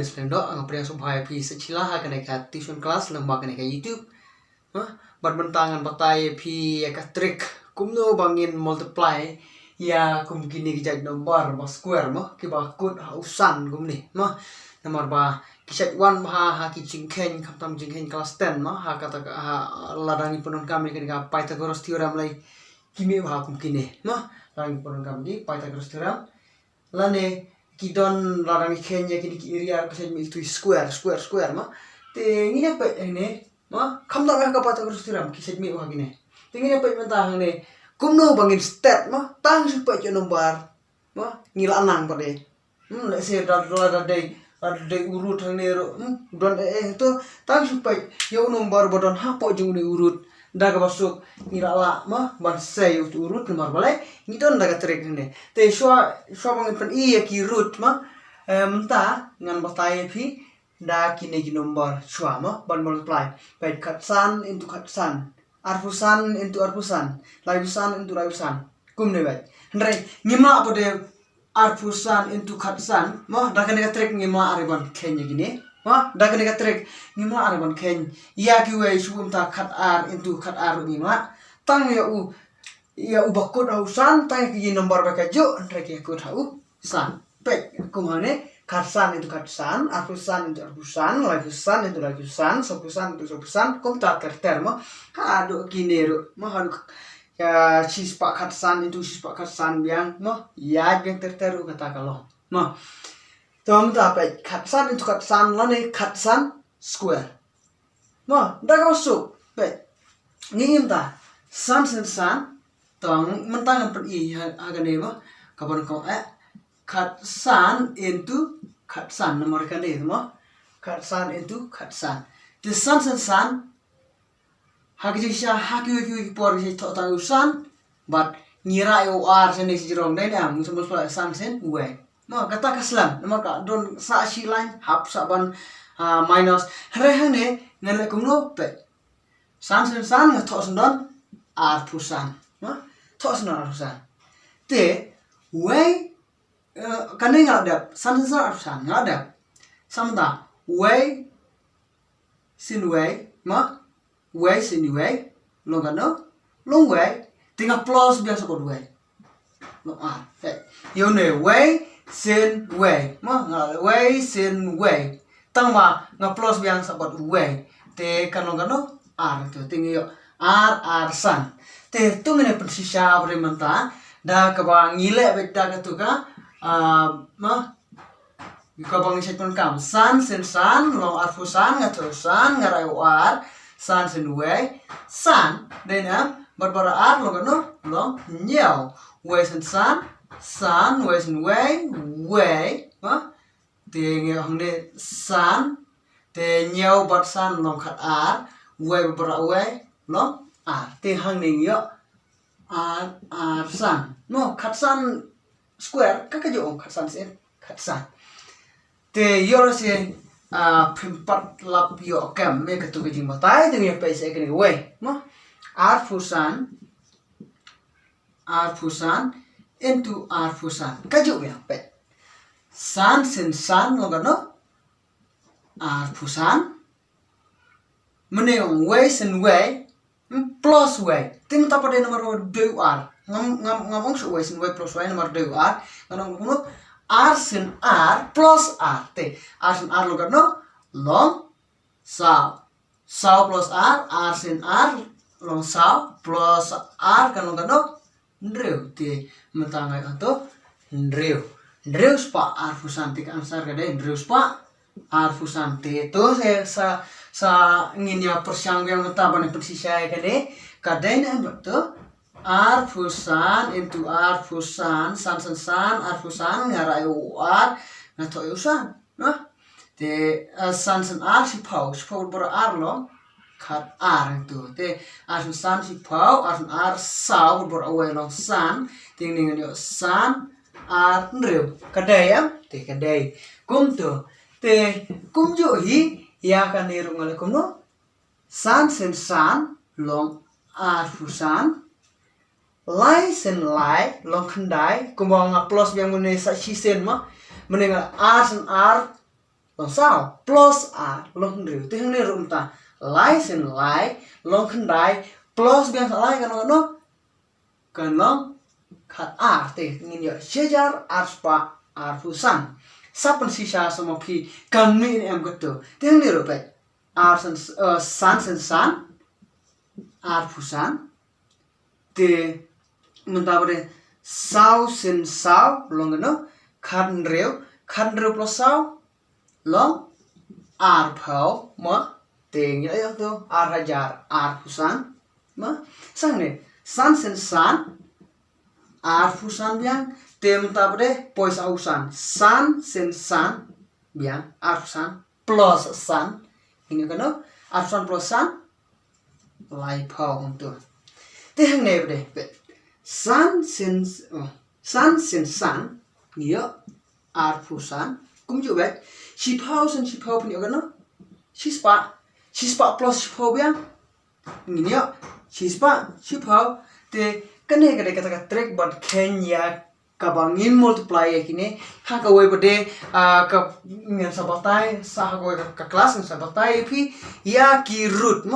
slendo ang priang subhay pi secila ha kana ka tuition class lamba kana ka YouTube bat bentangan batai pi ka trick kumno bangin multiply ya kum kini kijat nomor ba square mo ki ba kut ha usan kum ni mo nomor ba kijat 1 ha ki jingkhen kamtam jingkhen class 10 mo ha kata ha ladangi punon kami kana Pythagoras theorem lai kimi ba kum kini mo ladangi punon kami Pythagoras theorem lane kidon larang kenya kini area kasi itu square ma te ngine pe ini ma kamda ka Pythagoras theorem kiset mi wa gine te ngine pe mentang ne kumno bangin step ma tang su pe nomor ma ngila anang pade le se dai urut hang ne ro don itu tang su pe yo nomor bodon ha po jung ne urut daga masuk ngirala ma ban sei urut nomor balai ngidon daga trek ne te shwa bangin pen iya ki root ma menta ngan batai pi da kini ki nomor shwa ma ban multiply by khatsan into khatsan arfusan into arfusan laibusan into laibusan kumne bai ndrai ngima apode arfusan into khatsan ma daga ne trek ngima ariban kenya gini ma daga ne trek ngima ariban ken iya ki wei subum ta khat ar into khat ar ngima tang ya u bakut au san tang ki nomor ba ka jo ndrai ki kut hau san pe kumane khatsan into khatsan arfusan into arfusan laibusan into laibusan sopusan into sopusan kum ta termo ha do kinero ma ha ya sispa khatsan into sispa khatsan biang mo ya biang terteru kata kalau mo tom ta pe khatsan into khatsan lane khatsan square mo daga masuk pe ngim ta san tong mentang per i agane mo kapan ko khatsan into khatsan nomor kan de mo khatsan into khatsan the san haki por si to tang usan but ngira yo ar sen si jrong dai am musuh san sen we mo kata kaslam nomor ka don sa si line hap sa ban minus rehang ne ngale kumno pe san ngato sendon ar pusan mo to sendon ar pusan te we kanai ngadap san ar pusan ngadap samta we sin we ma way sin way long way tinggal plus biasa kod way lo yo ne way sin way ma way sin way tang ma nga plus biasa kod way te kano r tu tinggi yo r san te tu ngene persisa beremanta da ka ba ngile beta ka tu ka ma ka bang sekon kam san sin san long r fu san nga tu san nga rai r san sin way san then barbara ar long nyao way sin san way sin way ha te nge hongde san te nyao bat san long khat ar way barbara way long ar te hang ne yo ar san no khat san square ka jo khat san sin khat san te yo se pimpat lap yo kem me ketu ke jing matai dengan pe se kene we mo r fusan into r fusan kaju ya pe san sin san lo no r fusan meneng we sin we plus we ting ta pada nomor 2 r ngomong so we sin we plus we nomor 2 r ngomong kuno r sin r plus r te r sin r lo long sao plus r sin r long sao plus r kan lo ndreu te mentangai atau ndreu spa r fusan te ansar kada ndreu spa r fusan te to sa nginya persyang yang mentaban persisai kada na betul r fusan into r fusan san r fusan ngarai r ngato usan nah te san r si pau bor r lo khat r itu te r san si pau r sao bor away long san ting ning yo san r ndreu kadai ya te kadai kum tu te kum jo hi ya kan ni rungal kum no san long r fusan lai sen lai long khandai kumbang plus yang mene sa chi sen ma mene r long sao plus r long riu te hang ne rum ta lai sin lai long khan dai plus biang sa lai kan no kan long khat r te ngin yo shejar r spa r fusan sapan sisa sama phi kan ni em got to te hang ne ro pe r san san r fusan te menta bare sao sin sao long no khan reu plus sao long r phao ma te nghĩa yo to r hajar r fusan ma sang ne san sin san r fusan biang te menta bare pois ausan san sin san biang r fusan plus san ini kan no r fusan plus san lai phao to te hang ne bare san sin san nghĩa r fusan cũng chịu vậy si phao pun yo kan no si spa plus si phao biang nghĩa si phao te kan ne kata track but kenya kabangin multiply kini haka way bade ka ngan sabatai sa haka ka class ng sabatai phi ya ki root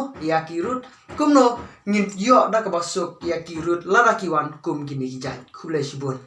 kumno ngin yo da ka basuk ya ki root la da ki wan kum gini jat khule sibun